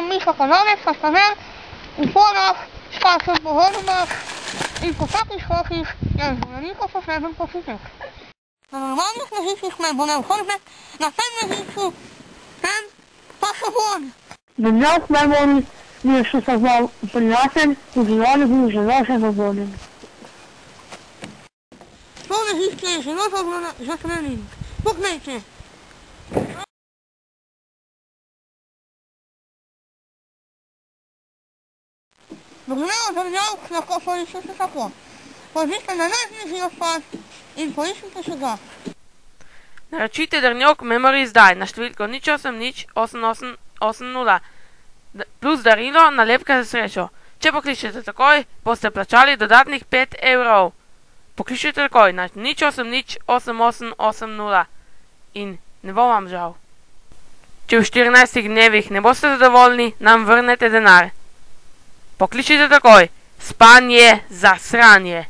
sem Miša Kanovec, Kastaner, v Fonah, španskih pohodbah in po takih skokih je veliko potreben počitek. Na normalnih ležiščih me bo neohrznek, na tem ležišču, tem pa so vodi. Do nas najbolj je še saznal prijatelj, uživali bil že naše zavoljen. To ležišče je zelo dobro za trening. Poglejte. Dobrého zrnjavk lahko poiščete tako. Pojdite na najbližji odpad in poiščite se ga. Naročite drnjok Memory zdaj na številko 0808880 plus darilo nalepka za srečo. Če pokličete takoj, boste plačali dodatnih 5 evrov. Pokličite takoj na 0808880 in ne bo vam žal. Če v 14 dnevih ne boste zadovoljni, nam vrnete denar. Pokličite takoj, spanje za sranje.